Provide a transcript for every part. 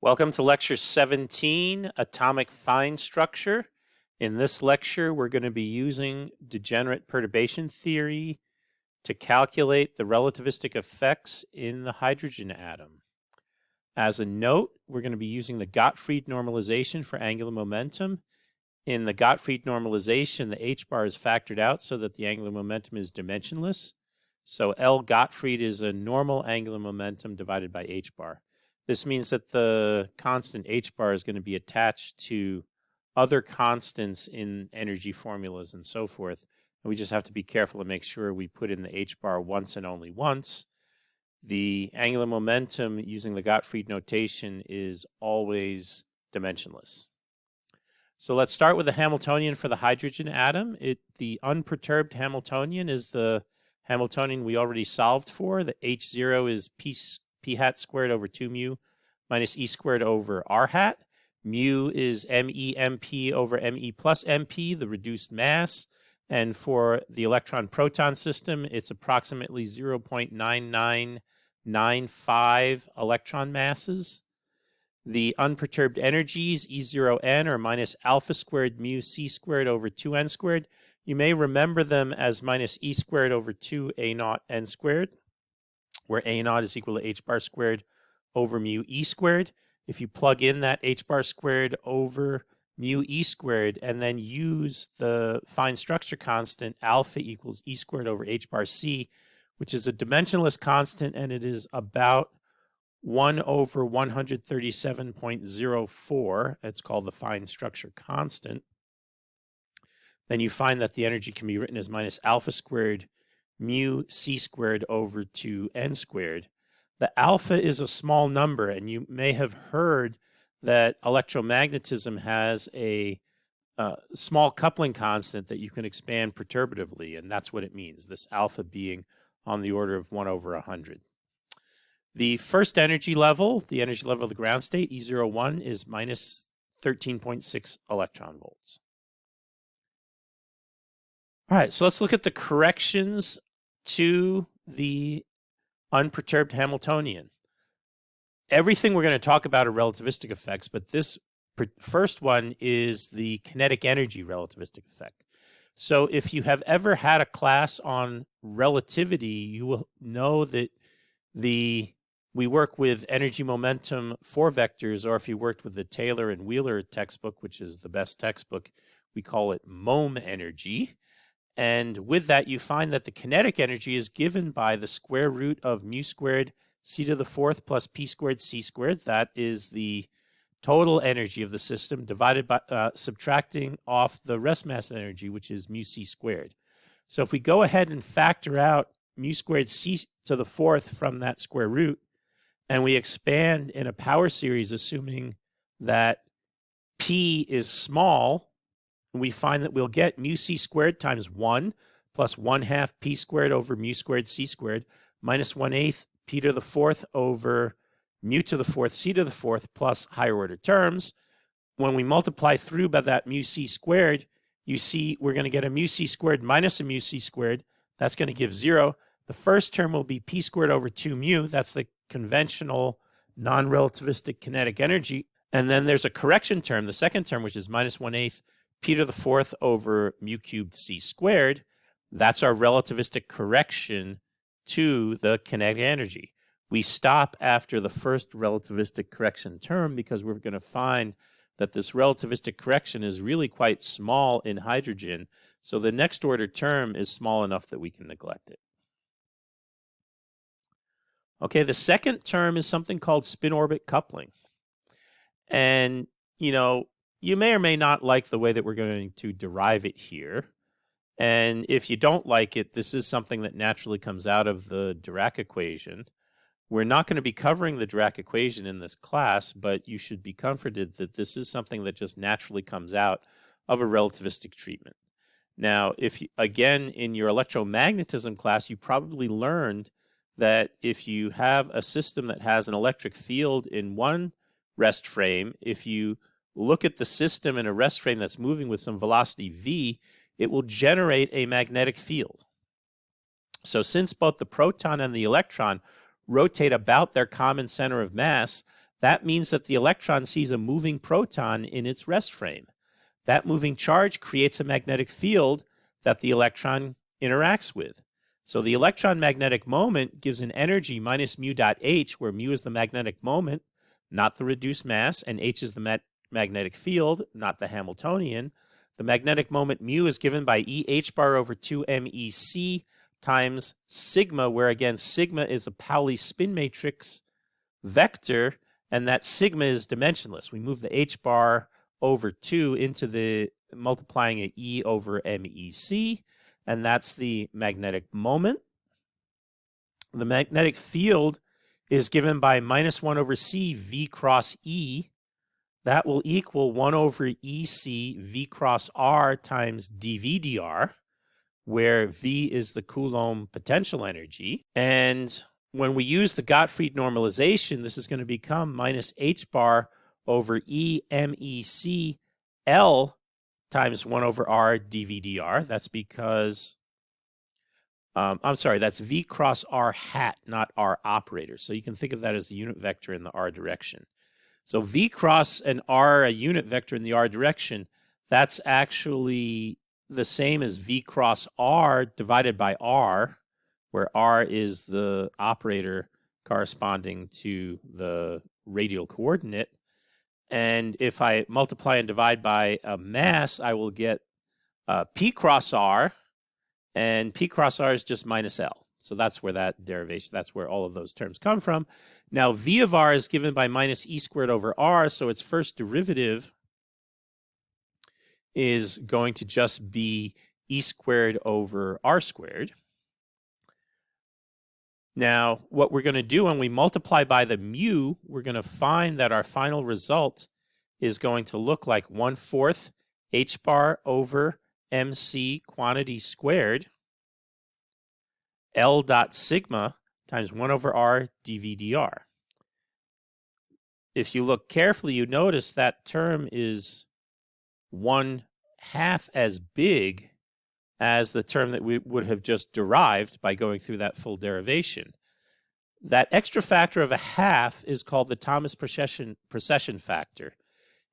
Welcome to Lecture 17, Atomic Fine Structure. In this lecture, we're going to be using degenerate perturbation theory to calculate the relativistic effects in the hydrogen atom. As a note, we're going to be using the Gottfried normalization for angular momentum. In the Gottfried normalization, the h-bar is factored out so that the angular momentum is dimensionless. So L Gottfried is a normal angular momentum divided by h-bar. This means that the constant h-bar is going to be attached to other constants in energy formulas and so forth. And we just have to be careful to make sure we put in the h-bar once and only once. The angular momentum using the Gottfried notation is always dimensionless. So let's start with the Hamiltonian for the hydrogen atom. The unperturbed Hamiltonian is the Hamiltonian we already solved for. The h0 is p hat squared over 2 mu minus e squared over r hat. Mu is me mp over me plus mp, the reduced mass. And for the electron-proton system, it's approximately 0.9995 electron masses. The unperturbed energies, E0n, are minus alpha squared mu c squared over 2n squared. You may remember them as minus e squared over 2 a naught n squared, where a naught is equal to h bar squared over mu e squared. If you plug in that h bar squared over mu e squared and then use the fine structure constant alpha equals e squared over h bar c, which is a dimensionless constant, and it is about 1 over 137.04. It's called the fine structure constant. Then you find that the energy can be written as minus alpha squared mu c squared over 2n squared. The alpha is a small number, and you may have heard that electromagnetism has a small coupling constant that you can expand perturbatively, and that's what it means, this alpha being on the order of 1 over 100. The first energy level, the energy level of the ground state, E01, is minus 13.6 electron volts. All right, so let's look at the corrections to the unperturbed Hamiltonian. Everything we're going to talk about are relativistic effects, but this first one is the kinetic energy relativistic effect. So if you have ever had a class on relativity, you will know that we work with energy momentum 4 vectors, or if you worked with the Taylor and Wheeler textbook, which is the best textbook, we call it mom energy. And with that, you find that the kinetic energy is given by the square root of mu squared c to the 4th plus p squared c squared. That is the total energy of the system divided by subtracting off the rest mass energy, which is mu c squared. So if we go ahead and factor out mu squared c to the 4th from that square root, and we expand in a power series, assuming that p is small, we find that we'll get mu c squared times 1 plus 1/2 p squared over mu squared c squared minus 1/8 p to the 4th over mu to the 4th c to the 4th plus higher order terms. When we multiply through by that mu c squared, you see we're going to get a mu c squared minus a mu c squared. That's going to give 0. The first term will be p squared over 2 mu. That's the conventional non-relativistic kinetic energy. And then there's a correction term, the second term, which is minus 1/8 p to the 4th over mu cubed c squared. That's our relativistic correction to the kinetic energy. We stop after the first relativistic correction term because we're going to find that this relativistic correction is really quite small in hydrogen. So the next order term is small enough that we can neglect it. Okay, the second term is something called spin-orbit coupling. And, you may or may not like the way that we're going to derive it here. And if you don't like it, this is something that naturally comes out of the Dirac equation. We're not going to be covering the Dirac equation in this class, but you should be comforted that this is something that just naturally comes out of a relativistic treatment. Now, again, in your electromagnetism class, you probably learned that if you have a system that has an electric field in one rest frame, if you look at the system in a rest frame that's moving with some velocity v, it will generate a magnetic field. So since both the proton and the electron rotate about their common center of mass, that means that the electron sees a moving proton in its rest frame. That moving charge creates a magnetic field that the electron interacts with. So the electron magnetic moment gives an energy minus mu dot h, where mu is the magnetic moment, not the reduced mass, and h is the magnetic field, not the Hamiltonian. The magnetic moment mu is given by EH bar over 2 MEC times sigma, where again sigma is a Pauli spin matrix vector, and that sigma is dimensionless. We move the h bar over 2 into the multiplying a E over MEC, and that's the magnetic moment. The magnetic field is given by minus 1 over C V cross E. That will equal 1 over EC V cross R times dV dr, where V is the Coulomb potential energy. And when we use the Gottfried normalization, this is going to become minus H bar over E MEC L times 1 over R dV dr. That's because, I'm sorry, that's V cross R hat, not R operator. So you can think of that as the unit vector in the R direction. So V cross and R, a unit vector in the R direction, that's actually the same as V cross R divided by R, where R is the operator corresponding to the radial coordinate. And if I multiply and divide by a mass, I will get P cross R, and P cross R is just minus L. So that's where that derivation, that's where all of those terms come from. Now, V of R is given by minus E squared over R, so its first derivative is going to just be E squared over R squared. Now, what we're going to do when we multiply by the mu, we're going to find that our final result is going to look like 1/4 H bar over MC quantity squared L dot sigma times 1 over R dV dr. If you look carefully, you notice that term is 1/2 as big as the term that we would have just derived by going through that full derivation. That extra factor of 1/2 is called the Thomas precession factor.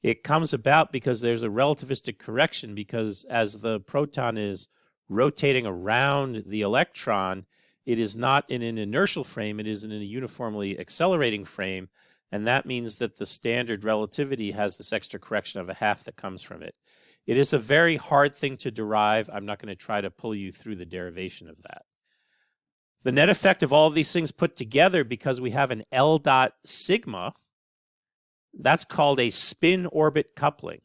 It comes about because there's a relativistic correction, because as the proton is rotating around the electron, it is not in an inertial frame, it is in a uniformly accelerating frame, and that means that the standard relativity has this extra correction of 1/2 that comes from it. It is a very hard thing to derive. I'm not going to try to pull you through the derivation of that. The net effect of all of these things put together, because we have an L dot sigma, that's called a spin-orbit coupling.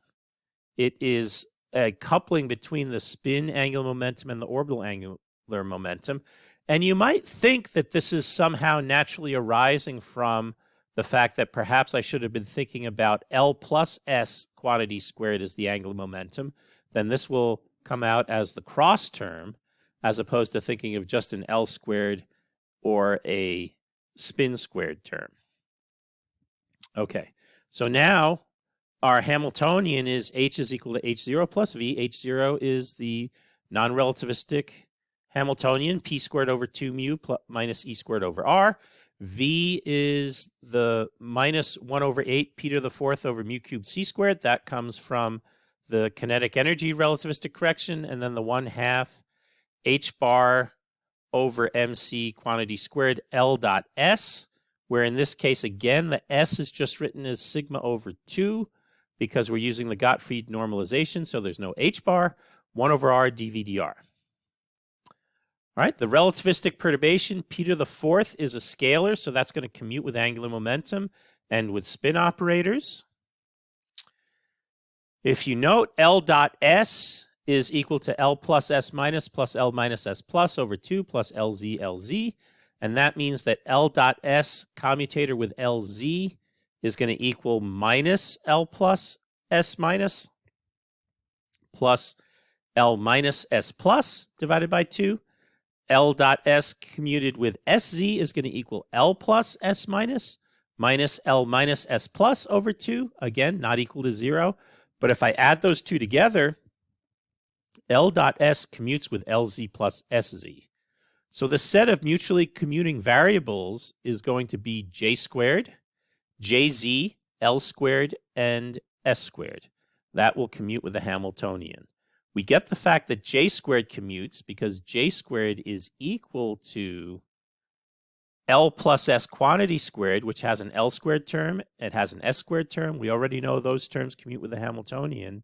It is a coupling between the spin angular momentum and the orbital angular momentum. And you might think that this is somehow naturally arising from the fact that perhaps I should have been thinking about L plus S quantity squared as the angular momentum. Then this will come out as the cross term, as opposed to thinking of just an L squared or a spin squared term. Okay, so now our Hamiltonian is H is equal to H0 plus V. H0 is the non-relativistic Hamiltonian, P squared over 2 mu minus E squared over R. V is the minus 1 over 8 P to the 4th over mu cubed C squared. That comes from the kinetic energy relativistic correction, and then the 1/2 H bar over MC quantity squared L dot S, where in this case, again, the S is just written as sigma over 2 because we're using the Gottfried normalization, so there's no H bar, 1 over R dV dr. All right, the relativistic perturbation, P to the 4th, is a scalar, so that's going to commute with angular momentum and with spin operators. If you note, L dot S is equal to L plus S minus plus L minus S plus over 2 plus LZ LZ, and that means that L dot S commutator with LZ is going to equal minus L plus S minus plus L minus S plus divided by 2. L dot S commuted with SZ is going to equal L plus S minus L minus S plus over 2. Again, not equal to 0. But if I add those two together, L dot S commutes with LZ plus SZ. So the set of mutually commuting variables is going to be J squared, jz, L squared, and S squared. That will commute with the Hamiltonian. We get the fact that J squared commutes because J squared is equal to L plus S quantity squared, which has an L squared term. It has an S squared term. We already know those terms commute with the Hamiltonian.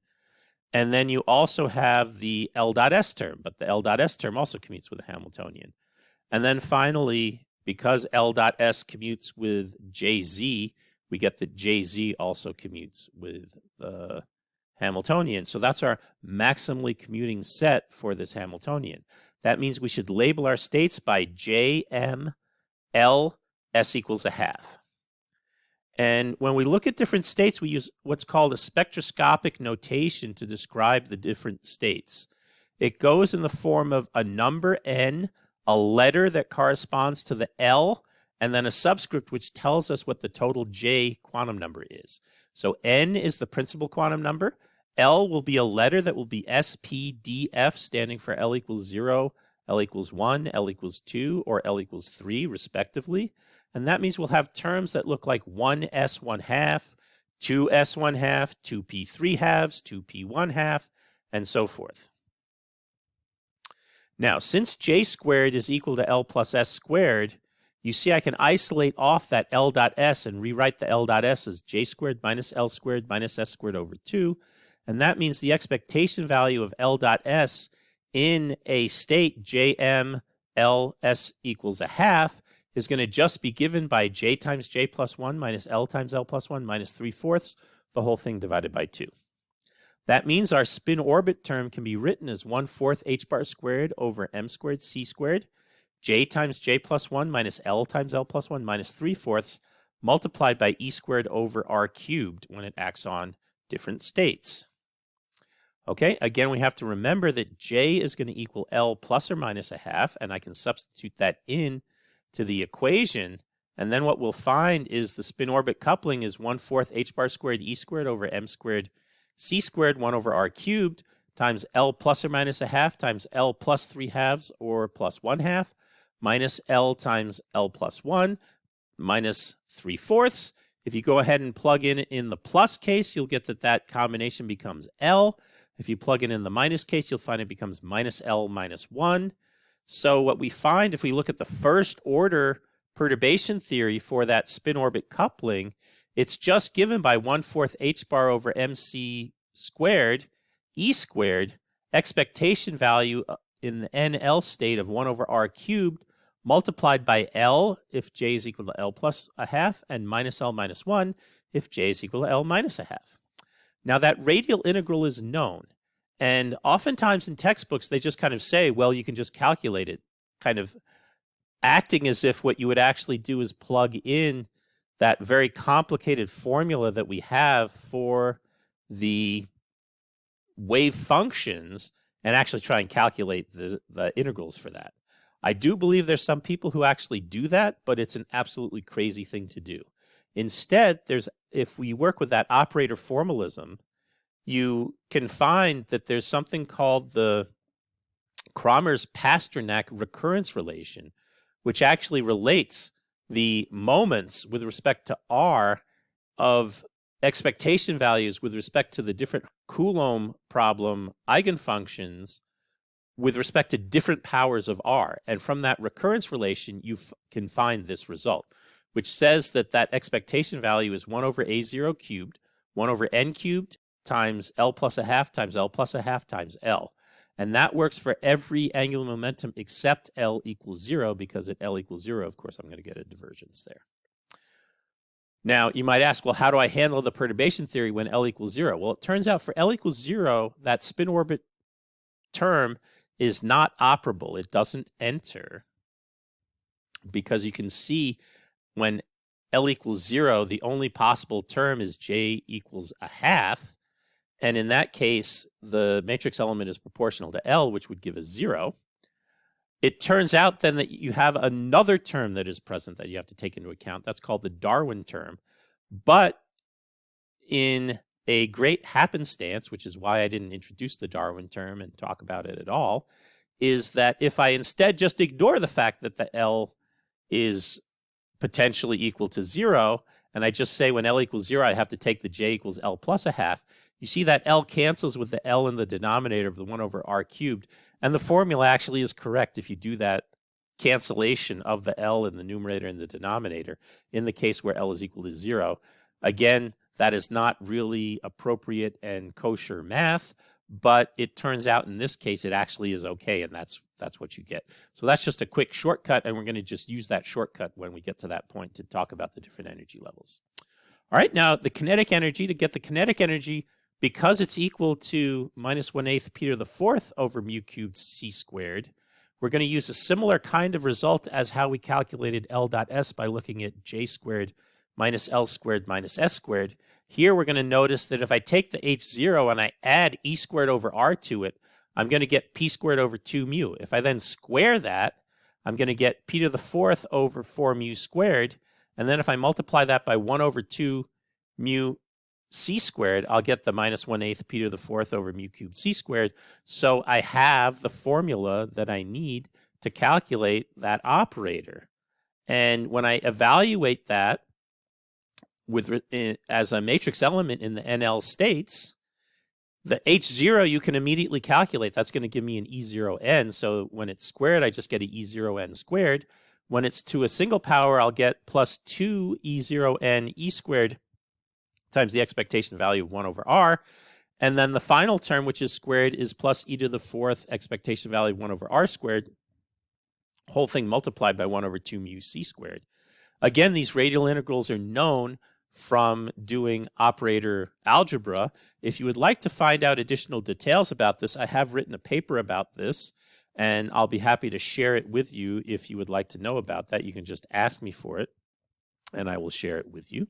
And then you also have the L dot S term, but the L dot S term also commutes with the Hamiltonian. And then finally, because L dot S commutes with JZ, we get that JZ also commutes with the Hamiltonian. So that's our maximally commuting set for this Hamiltonian. That means we should label our states by JM, L, S equals a half. And when we look at different states, we use what's called a spectroscopic notation to describe the different states. It goes in the form of a number N, a letter that corresponds to the L, and then a subscript which tells us what the total J quantum number is. So N is the principal quantum number. L will be a letter that will be SPDF, standing for L equals 0, L equals 1, L equals 2, or L equals 3, respectively. And that means we'll have terms that look like 1s 1 half, 2s 1 half, 2p 3 halves, 2p 1 half, and so forth. Now, since J squared is equal to L plus S squared, you see I can isolate off that L dot S and rewrite the L dot S as J squared minus L squared minus S squared over 2. And that means the expectation value of L dot S in a state JM L S equals a half is going to just be given by J times J plus 1 minus L times L plus 1 minus 3/4, the whole thing divided by 2. That means our spin orbit term can be written as 1/4 h bar squared over m squared c squared, J times J plus 1 minus L times L plus 1 minus 3/4 multiplied by e squared over r cubed when it acts on different states. Okay, again, we have to remember that J is going to equal L plus or minus a half, and I can substitute that in to the equation. And then what we'll find is the spin orbit coupling is 1/4 h bar squared e squared over m squared c squared 1 over r cubed times L plus or minus a half times L plus 3 halves or plus 1 half minus L times L plus 1 minus 3/4. If you go ahead and plug in the plus case, you'll get that combination becomes L. If you plug in the minus case, you'll find it becomes minus L minus 1. So what we find if we look at the first order perturbation theory for that spin orbit coupling, it's just given by 1/4 h bar over mc squared e squared, expectation value in the NL state of 1 over r cubed multiplied by L if J is equal to L plus a half and minus L minus 1 if J is equal to L minus a half. Now that radial integral is known, and oftentimes in textbooks they just kind of say, well, you can just calculate it, kind of acting as if what you would actually do is plug in that very complicated formula that we have for the wave functions and actually try and calculate the integrals for that. I do believe there's some people who actually do that, but it's an absolutely crazy thing to do. Instead, if we work with that operator formalism, you can find that there's something called the Kramers-Pasternak recurrence relation, which actually relates the moments with respect to R of expectation values with respect to the different Coulomb problem eigenfunctions with respect to different powers of R. And from that recurrence relation, you can find this result, which says that expectation value is 1 over A0 cubed, 1 over n cubed times L plus a half times L plus a half times L. And that works for every angular momentum except L equals 0, because at L equals 0, of course, I'm going to get a divergence there. Now, you might ask, well, how do I handle the perturbation theory when L equals 0? Well, it turns out for L equals 0, that spin orbit term is not operable. It doesn't enter, because you can see when L equals 0, the only possible term is J equals a half. And in that case, the matrix element is proportional to L, which would give us 0. It turns out then that you have another term that is present that you have to take into account. That's called the Darwin term. But in a great happenstance, which is why I didn't introduce the Darwin term and talk about it at all, is that if I instead just ignore the fact that the L is potentially equal to 0, and I just say when L equals 0, I have to take the J equals L plus a half, you see that L cancels with the L in the denominator of the 1 over R cubed. And the formula actually is correct if you do that cancellation of the L in the numerator and the denominator in the case where L is equal to 0. Again, that is not really appropriate and kosher math, but it turns out in this case it actually is okay, and that's what you get. So that's just a quick shortcut, and we're going to just use that shortcut when we get to that point to talk about the different energy levels. All right, now the kinetic energy, to get the kinetic energy, because it's equal to minus 1/8 Peter the fourth over mu cubed c squared, we're going to use a similar kind of result as how we calculated L dot S by looking at J squared minus L squared minus S squared. Here we're going to notice that if I take the H0 and I add E squared over R to it, I'm going to get P squared over 2 mu. If I then square that, I'm going to get P to the fourth over 4 mu squared. And then if I multiply that by 1 over 2 mu c squared, I'll get the minus 1/8 P to the fourth over mu cubed c squared. So I have the formula that I need to calculate that operator. And when I evaluate that as a matrix element in the NL states, the H0 you can immediately calculate. That's going to give me an E0n. So when it's squared, I just get an E0n squared. When it's to a single power, I'll get plus 2 E0n E squared times the expectation value of 1 over R. And then the final term, which is squared, is plus e to the fourth expectation value of 1 over R squared, whole thing multiplied by 1 over 2 mu c squared. Again, these radial integrals are known from doing operator algebra. If you would like to find out additional details about this, I have written a paper about this, and I'll be happy to share it with you if you would like to know about that. You can just ask me for it, and I will share it with you.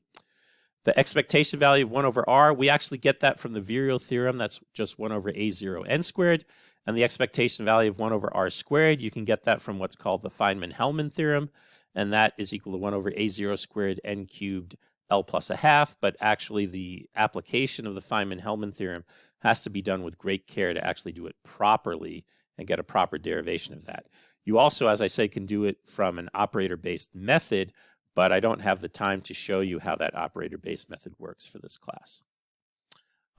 The expectation value of 1 over R, we actually get that from the virial theorem. That's just 1 over A0n squared. And the expectation value of 1 over R squared, you can get that from what's called the Feynman-Hellman theorem. And that is equal to 1 over A0 squared n cubed L plus a half. But actually, the application of the Feynman-Hellman theorem has to be done with great care to actually do it properly and get a proper derivation of that. You also, as I say, can do it from an operator-based method, but I don't have the time to show you how that operator-based method works for this class.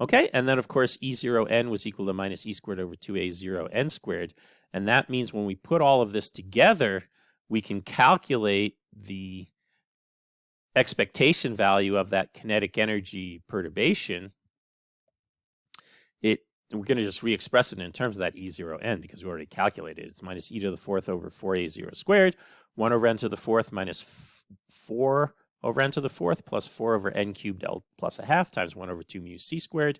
Okay, and then of course E0n was equal to minus E squared over 2A0n squared, and that means when we put all of this together, we can calculate the expectation value of that kinetic energy perturbation. We're going to just re-express it in terms of that E0n because we already calculated it. It's minus e to the fourth over 4A0 squared, 1 over n to the fourth minus 4 over n to the fourth plus 4 over n cubed L plus a half times 1 over 2 mu c squared.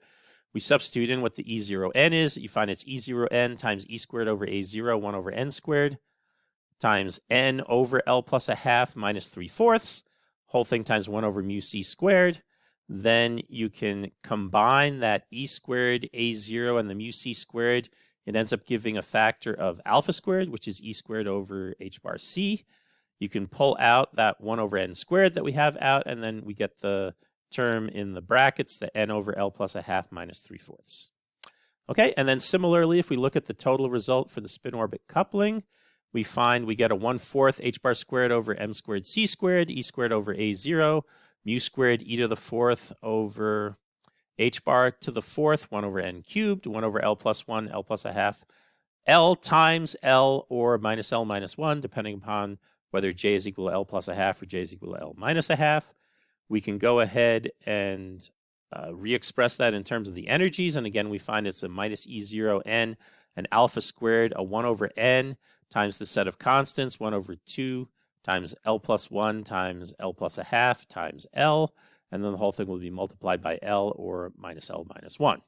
We substitute in what the E0n is. You find it's E0n times E squared over A0, 1 over n squared, times n over L plus a half minus 3/4, whole thing times 1 over mu c squared. Then you can combine that E squared A0 and the mu c squared. It ends up giving a factor of alpha squared, which is E squared over h bar c. You can pull out that 1 over n squared that we have out, and then we get the term in the brackets, the n over L plus a half minus 3/4. Okay, and then similarly, if we look at the total result for the spin orbit coupling, we find we get a 1/4 h bar squared over m squared c squared, E squared over A0, mu squared e to the fourth over h bar to the fourth, 1 over n cubed, 1 over L plus 1, L plus a half, L times L or minus L minus 1, depending upon whether j is equal to L plus a half or j is equal to L minus a half. We can go ahead and re-express that in terms of the energies. And again, we find it's a minus E0n and alpha squared, a 1 over n times the set of constants, 1 over 2 times L plus 1 times L plus a half times L. And then the whole thing will be multiplied by L or minus L minus 1.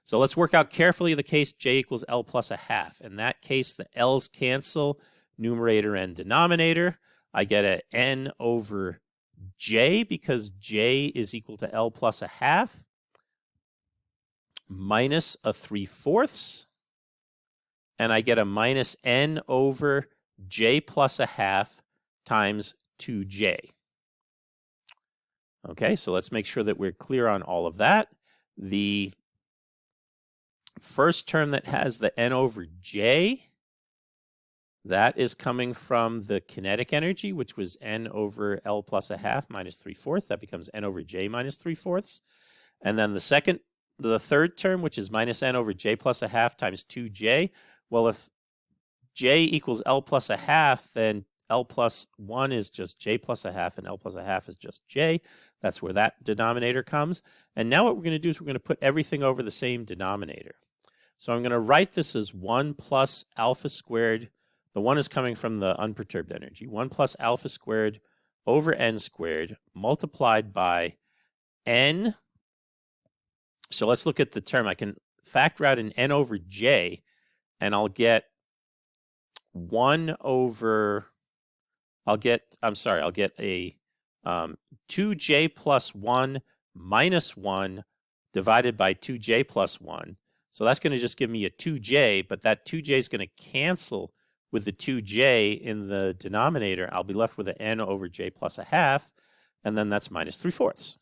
So let's work out carefully the case j equals L plus a half. In that case, the L's cancel, numerator and denominator. I get a n over j because j is equal to L plus a half minus a 3/4. And I get a minus n over j plus a half times 2j. Okay, so let's make sure that we're clear on all of that. The first term that has the n over j That is coming from the kinetic energy, which was n over L plus a half minus 3/4. That becomes n over j minus 3/4. And then the third term, which is minus n over j plus a half times 2j. Well, if j equals L plus a half, then L plus 1 is just j plus a half, and L plus a half is just j. That's where that denominator comes. And now what we're going to do is we're going to put everything over the same denominator. So I'm going to write this as 1 plus alpha squared. The 1 is coming from the unperturbed energy. 1 plus alpha squared over n squared multiplied by n. So let's look at the term. I can factor out an n over j, and I'll get 1 over, I'll get a 2j plus 1 minus 1 divided by 2j plus 1. So that's going to just give me a 2j, but that 2j is going to cancel with the 2j in the denominator. I'll be left with an n over j plus a half, and then that's minus 3/4.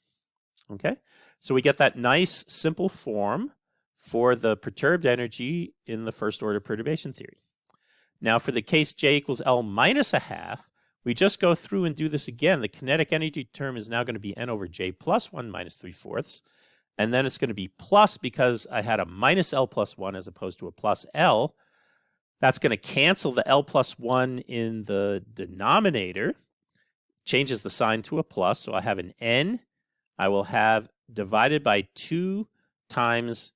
Okay? So we get that nice simple form for the perturbed energy in the first order perturbation theory. Now for the case j equals L minus a half, we just go through and do this again. The kinetic energy term is now going to be n over j plus 1 minus 3/4. And then it's going to be plus because I had a minus L plus 1 as opposed to a plus L. That's going to cancel the L plus 1 in the denominator, changes the sign to a plus. So I have an n. I will have divided by 2 times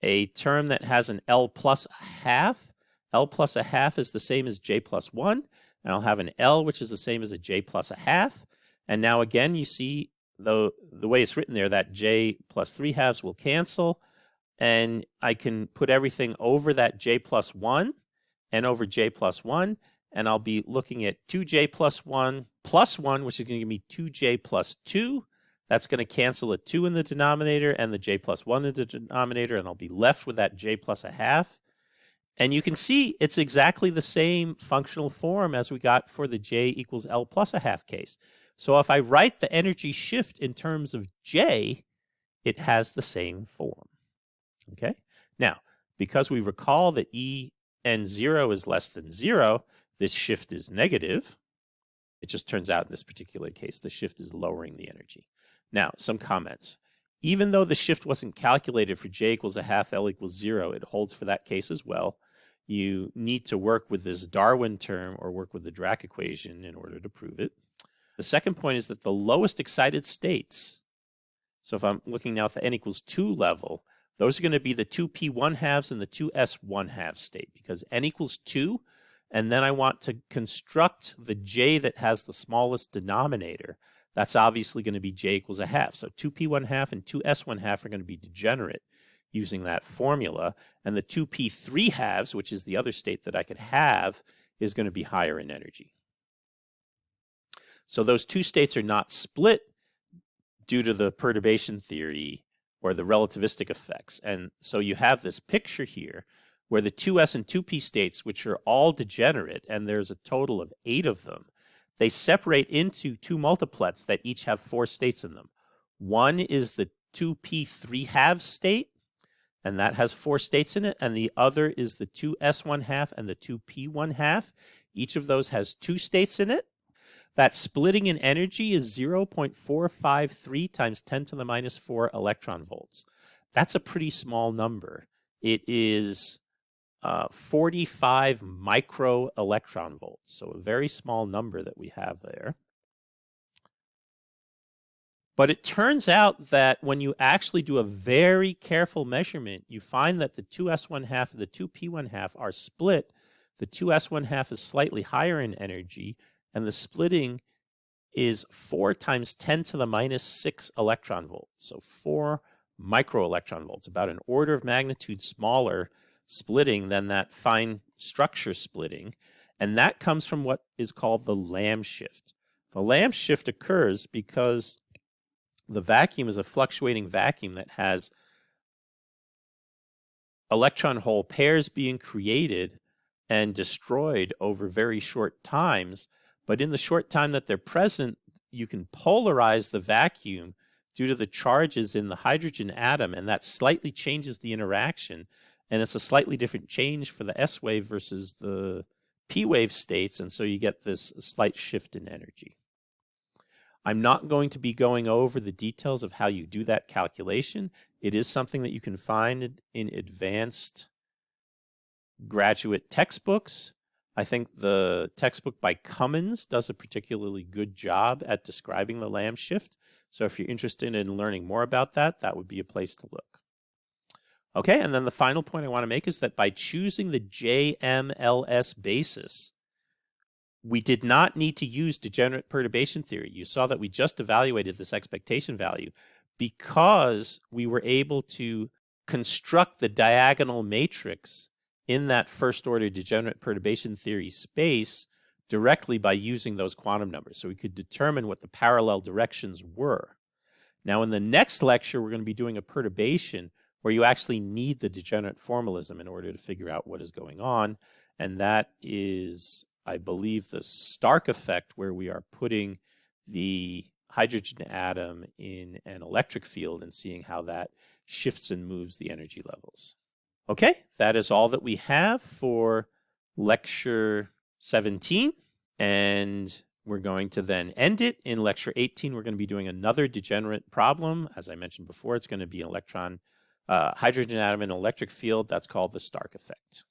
a term that has an L plus a half. L plus a half is the same as j plus 1. And I'll have an L, which is the same as a j plus a half. And now again, you see the way it's written there, that j plus 3/2 will cancel. And I can put everything over that j plus 1, n over j plus 1. And I'll be looking at 2j plus 1, which is going to give me 2j plus 2. That's going to cancel a 2 in the denominator and the j plus 1 in the denominator. And I'll be left with that j plus a half. And you can see it's exactly the same functional form as we got for the j equals L plus a half case. So if I write the energy shift in terms of j, it has the same form. Okay? Now, because we recall that En0 is less than 0, this shift is negative. It just turns out in this particular case, the shift is lowering the energy. Now, some comments. Even though the shift wasn't calculated for j equals a half, L equals 0, it holds for that case as well. You need to work with this Darwin term or work with the Dirac equation in order to prove it. The second point is that the lowest excited states, so if I'm looking now at the n equals 2 level, those are going to be the 2p1/2 and the 2s1/2 state, because n equals 2, and then I want to construct the j that has the smallest denominator. That's obviously going to be j equals a half. So 2p1/2 and 2s1/2 are going to be degenerate using that formula. And the 2p3/2, which is the other state that I could have, is going to be higher in energy. So those two states are not split due to the perturbation theory or the relativistic effects. And so you have this picture here where the 2s and 2p states, which are all degenerate, and there's a total of 8 of them, they separate into 2 multiplets that each have 4 states in them. One is the 2p3/2 state, and that has 4 states in it, and the other is the 2s1/2 and the 2p1/2. Each of those has 2 states in it. That splitting in energy is 0.453 times 10 to the minus 4 electron volts. That's a pretty small number. It is 45 micro electron volts, so a very small number that we have there. But it turns out that when you actually do a very careful measurement, you find that the 2s1/2 and the 2p1/2 are split. The 2s1/2 is slightly higher in energy, and the splitting is 4 times 10 to the minus 6 electron volts. So 4 micro electron volts, about an order of magnitude smaller splitting than that fine structure splitting. And that comes from what is called the Lamb shift. The Lamb shift occurs because the vacuum is a fluctuating vacuum that has electron hole pairs being created and destroyed over very short times. But in the short time that they're present, you can polarize the vacuum due to the charges in the hydrogen atom, and that slightly changes the interaction. And it's a slightly different change for the S wave versus the p-wave states, and so you get this slight shift in energy. I'm not going to be going over the details of how you do that calculation. It is something that you can find in advanced graduate textbooks. I think the textbook by Cummins does a particularly good job at describing the Lamb shift. So if you're interested in learning more about that, that would be a place to look. Okay, and then the final point I want to make is that by choosing the JMLS basis, we did not need to use degenerate perturbation theory. You saw that we just evaluated this expectation value because we were able to construct the diagonal matrix in that first order degenerate perturbation theory space directly by using those quantum numbers. So we could determine what the parallel directions were. Now in the next lecture, we're going to be doing a perturbation where you actually need the degenerate formalism in order to figure out what is going on. And that is, I believe, the Stark effect, where we are putting the hydrogen atom in an electric field and seeing how that shifts and moves the energy levels. Okay, that is all that we have for Lecture 17. And we're going to then end it. In Lecture 18, we're going to be doing another degenerate problem. As I mentioned before, it's going to be an hydrogen atom in an electric field. That's called the Stark effect.